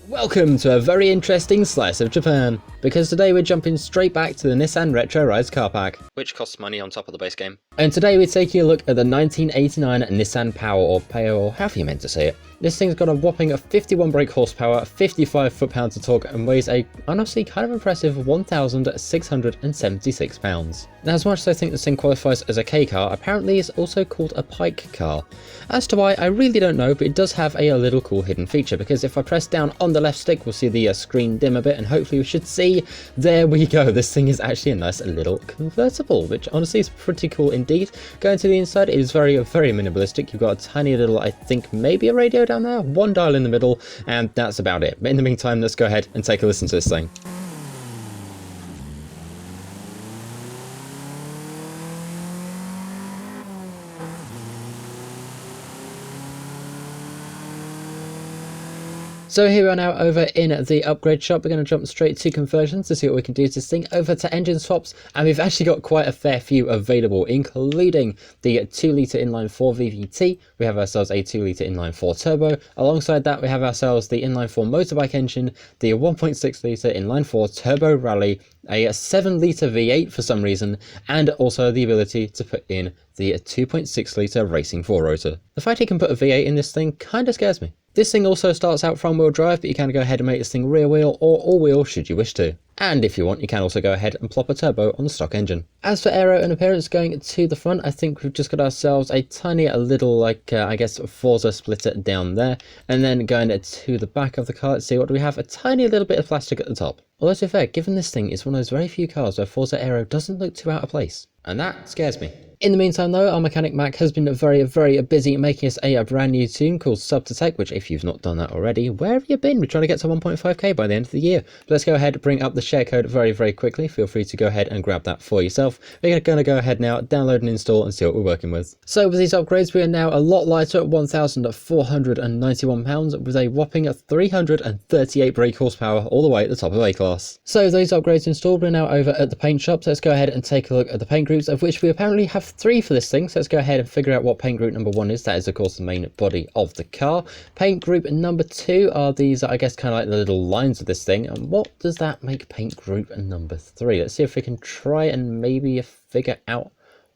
Welcome to a very interesting slice of Japan, because today we're jumping straight back to the Nissan Retro Rise car pack, which costs money on top of the base game. And today we're taking a look at the 1989 Nissan PAO, or PAO, or however you meant to say it. This thing's got a whopping 51 brake horsepower, 55 foot-pounds of torque, and weighs a honestly kind of impressive 1,676 pounds. Now, as much as I think this thing qualifies as a K car, apparently it's also called a Pike car. As to why, I really don't know, but it does have a little cool hidden feature, because if I press down on the left stick, we'll see the screen dim a bit, and hopefully we should see, there we go, this thing is actually a nice little convertible, which honestly is pretty cool indeed. Going to the inside, it is very minimalistic. You've got a tiny little, I think maybe a radio down there, one dial in the middle, and that's about it. But in the meantime, let's go ahead and take a listen to this thing. So here we are now over in the upgrade shop. We're going to jump straight to conversions to see what we can do to this thing, over to engine swaps, and we've actually got quite a fair few available, including the 2-litre inline 4 VVT. We have ourselves a 2-litre inline 4 turbo. Alongside that, we have ourselves the inline 4 motorbike engine, the 1.6-litre inline 4 turbo rally, a 7-litre V8 for some reason, and also the ability to put in the 2.6-litre racing 4-rotor. The fact you can put a V8 in this thing kind of scares me. This thing also starts out front wheel drive, but you can go ahead and make this thing rear wheel or all wheel should you wish to. And if you want, you can also go ahead and plop a turbo on the stock engine. As for aero and appearance going to the front, I think we've just got ourselves a tiny little, I guess, Forza splitter down there. And then going to the back of the car, let's see, what do we have? A tiny little bit of plastic at the top. Although to be fair, given this thing is one of those very few cars where Forza aero doesn't look too out of place. And that scares me. In the meantime though, our mechanic Mac has been very busy making us a brand new tune called Sub to Tech, which if you've not done that already, where have you been? We're trying to get to 1.5k by the end of the year. But let's go ahead and bring up the share code very quickly. Feel free to go ahead and grab that for yourself. We're going to go ahead now, download and install and see what we're working with. So with these upgrades, we are now a lot lighter at 1,491 pounds with a whopping 338 brake horsepower all the way at the top of A class. So those upgrades installed, we're now over at the paint shop. So let's go ahead and take a look at the paint groups, of which we apparently have 3 for this thing. So let's go ahead and figure out what paint group number 1 is. That is of course the main body of the car. Paint group number 2 are these, I guess, kind of like the little lines of this thing. And what does that make paint group number 3? Let's see if we can try and maybe figure out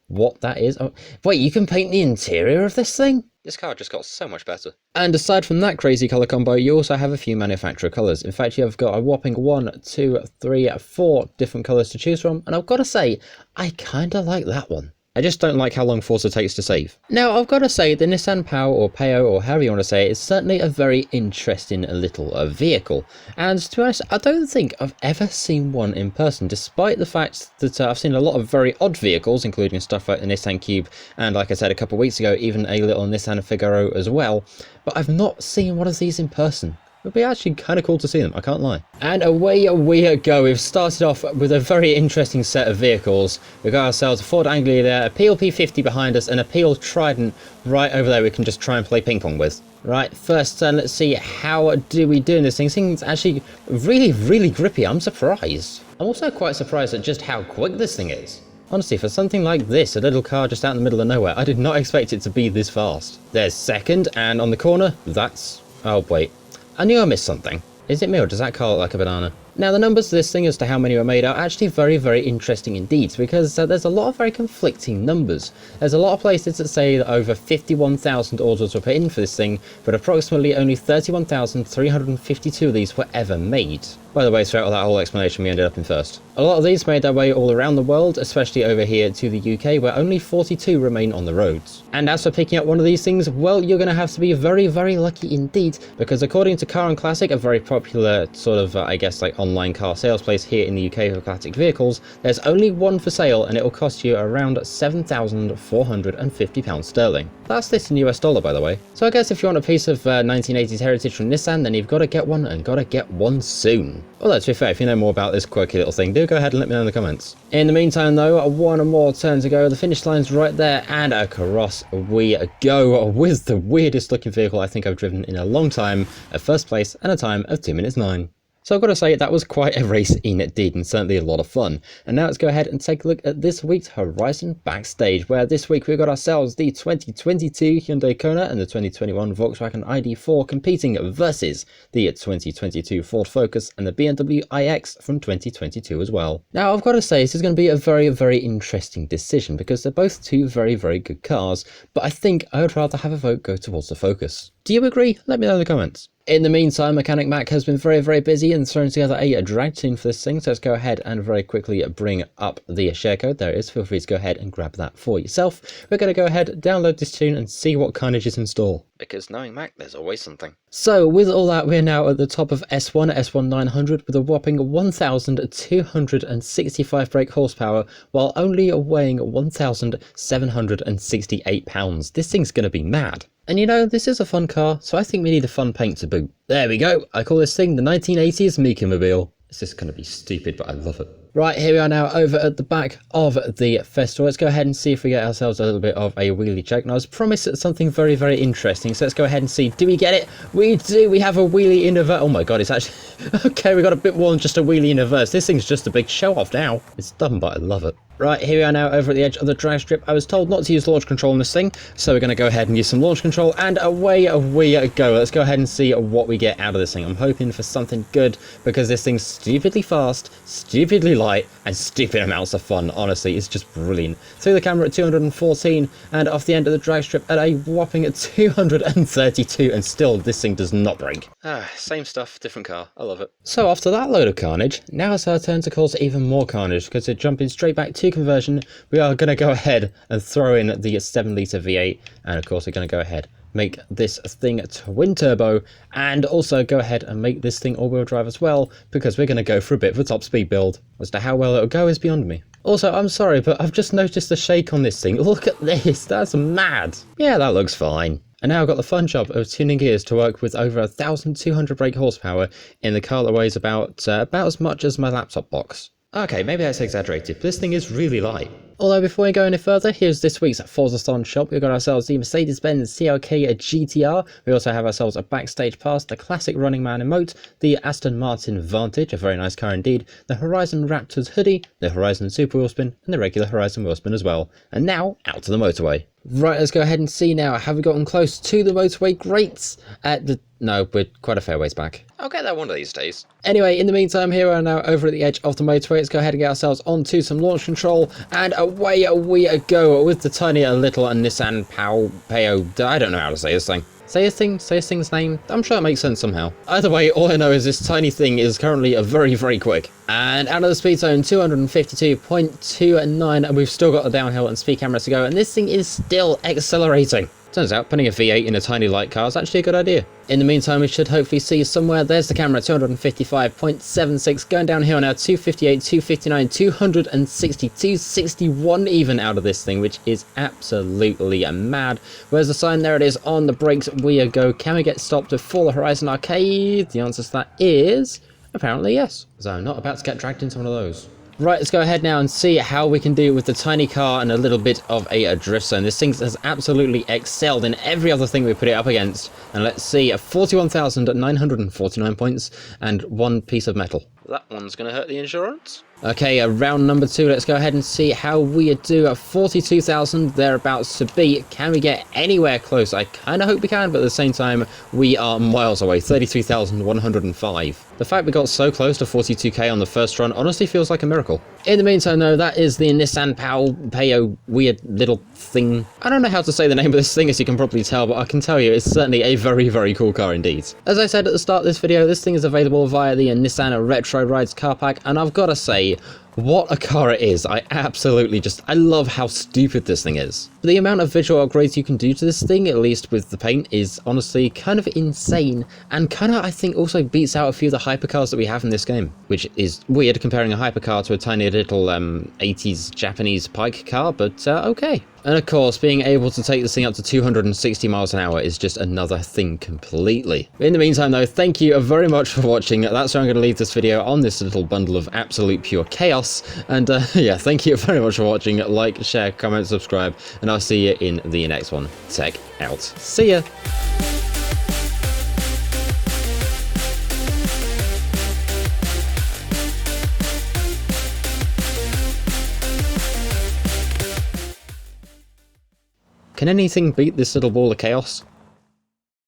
what that is. Oh, wait, you can paint the interior of this thing? This car just got so much better. And aside from that crazy colour combo, you also have a few manufacturer colours. In fact, you've got a whopping 1, 2, 3, 4 different colours to choose from. And I've got to say, I kind of like that one. I just don't like how long Forza takes to save. Now, I've got to say, the Nissan PAO, or PAO, or however you want to say it, is certainly a very interesting little vehicle. And to be honest, I don't think I've ever seen one in person, despite the fact that I've seen a lot of very odd vehicles, including stuff like the Nissan Cube, and like I said a couple of weeks ago, even a little Nissan Figaro as well. But I've not seen one of these in person. It would be actually kind of cool to see them, I can't lie. And away we go. We've started off with a very interesting set of vehicles. We've got ourselves a Ford Anglia there, a Peel P50 behind us, and a Peel Trident right over there we can just try and play ping pong with. Right, first let's see, how do we do in this thing? This thing's actually really grippy. I'm surprised. I'm also quite surprised at just how quick this thing is. Honestly, for something like this, a little car just out in the middle of nowhere, I did not expect it to be this fast. There's second, and on the corner, that's... oh wait. I knew I missed something. Is it me or does that car look like a banana? Now the numbers of this thing as to how many were made are actually very interesting indeed, because there's a lot of very conflicting numbers. There's a lot of places that say that over 51,000 orders were put in for this thing, but approximately only 31,352 of these were ever made. By the way, throughout that whole explanation we ended up in first. A lot of these made their way all around the world, especially over here to the UK, where only 42 remain on the roads. And as for picking up one of these things, well, you're going to have to be very lucky indeed, because according to Car and Classic, a very popular sort of, I guess, like online car sales place here in the UK for classic vehicles, there's only one for sale and it will cost you around £7,450 sterling. That's this in US dollar, by the way. So I guess if you want a piece of 1980s heritage from Nissan, then you've got to get one, and got to get one soon. Well, let's be fair, if you know more about this quirky little thing, do go ahead and let me know in the comments. In the meantime though, one more turn to go. The finish line's right there, and across we go with the weirdest looking vehicle I think I've driven in a long time, at first place and a time of 2 minutes 9. So I've got to say that was quite a race indeed, and certainly a lot of fun. And now let's go ahead and take a look at this week's Horizon Backstage, where this week we've got ourselves the 2022 Hyundai Kona and the 2021 Volkswagen ID4 competing versus the 2022 Ford Focus and the BMW iX from 2022 as well. Now I've got to say this is going to be a very, very interesting decision because they're both two very, very good cars, but I think I would rather have a vote go towards the Focus. Do you agree? Let me know in the comments. In the meantime, Mechanic Mac has been very, very busy and thrown together a drag tune for this thing, so let's go ahead and very quickly bring up the share code. There it is. Feel free to go ahead and grab that for yourself. We're going to go ahead, download this tune and see what carnage is in store. Because knowing Mac, there's always something. So with all that, we're now at the top of S1 900 with a whopping 1,265 brake horsepower while only weighing 1,768 pounds. This thing's going to be mad. And you know, this is a fun car, so I think we need a fun paint to boot. There we go. I call this thing the 1980s Meekamobile. It's just going to be stupid, but I love it. Right, here we are now over at the back of the festival. Let's go ahead and see if we get ourselves a little bit of a wheelie check. Now, I was promised something very, very interesting, so let's go ahead and see. Do we get it? We do. We have a wheelie in reverse. Oh my god, it's actually... Okay, we got a bit more than just a wheelie in reverse. This thing's just a big show-off now. It's dumb, but I love it. Right, here we are now over at the edge of the drag strip. I was told not to use launch control on this thing, so we're going to go ahead and use some launch control, and away we go. Let's go ahead and see what we get out of this thing. I'm hoping for something good, because this thing's stupidly fast, stupidly light, and stupid amounts of fun. Honestly, it's just brilliant. Through the camera at 214, and off the end of the drag strip at a whopping 232, and still this thing does not break. Same stuff, different car. I love it. So after that load of carnage, now it's our turn to cause even more carnage, because we're jumping straight back to conversion. We are going to go ahead and throw in the 7-litre V8, and of course we're going to go ahead make this thing twin turbo, and also go ahead and make this thing all-wheel drive as well, because we're going to go for a bit of a top speed build. As to how well it'll go is beyond me. Also, I'm sorry, but I've just noticed the shake on this thing. Look at this, that's mad. Yeah, that looks fine. And now I've got the fun job of tuning gears to work with over 1,200 brake horsepower in the car that weighs about as much as my laptop box. Okay, maybe that's exaggerated, but this thing is really light. Although before we go any further, here's this week's Forza Horizon shop. We've got ourselves the Mercedes-Benz CLK GTR. We also have ourselves a backstage pass, the classic Running Man emote, the Aston Martin Vantage, a very nice car indeed, the Horizon Raptors hoodie, the Horizon Super Wheelspin, and the regular Horizon Wheelspin as well. And now, out to the motorway. Right, let's go ahead and see now. Have we gotten close to the motorway grates? No, we're quite a fair ways back. I'll get there one of these days. Anyway, in the meantime, here we are now over at the edge of the motorway. Let's go ahead and get ourselves onto some launch control, and away we go with the tiny little Nissan PAO. I don't know how to say this thing. Say this thing's name. I'm sure it makes sense somehow. Either way, all I know is this tiny thing is currently very, very quick. And out of the speed zone, 252.29, and we've still got the downhill and speed cameras to go, and this thing is still accelerating. Turns out putting a V8 in a tiny light car is actually a good idea. In the meantime, we should hopefully see somewhere. There's the camera, 255.76, going downhill now, 258, 259, 260, 261 even out of this thing, which is absolutely mad. Where's the sign? There it is on the brakes. We go. Can we get stopped before the Horizon Arcade? The answer to that is apparently yes. So I'm not about to get dragged into one of those. Right, let's go ahead now and see how we can do with the tiny car and a little bit of a drift zone. This thing has absolutely excelled in every other thing we put it up against. And let's see, 41,949 points and one piece of metal. That one's going to hurt the insurance. Okay, round number 2. Let's go ahead and see how we do at 42,000 thereabouts to beat. Can we get anywhere close? I kind of hope we can, but at the same time, we are miles away. 33,105. The fact we got so close to 42k on the first run honestly feels like a miracle. In the meantime, though, that is the Nissan PAO weird little thing. I don't know how to say the name of this thing, as you can probably tell, but I can tell you it's certainly a very, very cool car indeed. As I said at the start of this video, this thing is available via the Nissan Retro Rides car pack, and I've got to say, what a car it is. I love how stupid this thing is. The amount of visual upgrades you can do to this thing, at least with the paint, is honestly kind of insane, and kind of, I think, also beats out a few of the hypercars that we have in this game, which is weird comparing a hypercar to a tiny little 80s Japanese pike car, but okay. And of course, being able to take this thing up to 260 miles an hour is just another thing completely. In the meantime though, thank you very much for watching. That's where I'm going to leave this video, on this little bundle of absolute pure chaos. And yeah, thank you very much for watching. Like, share, comment, subscribe, and I'll see you in the next one. Tech out. See ya! Can anything beat this little ball of chaos?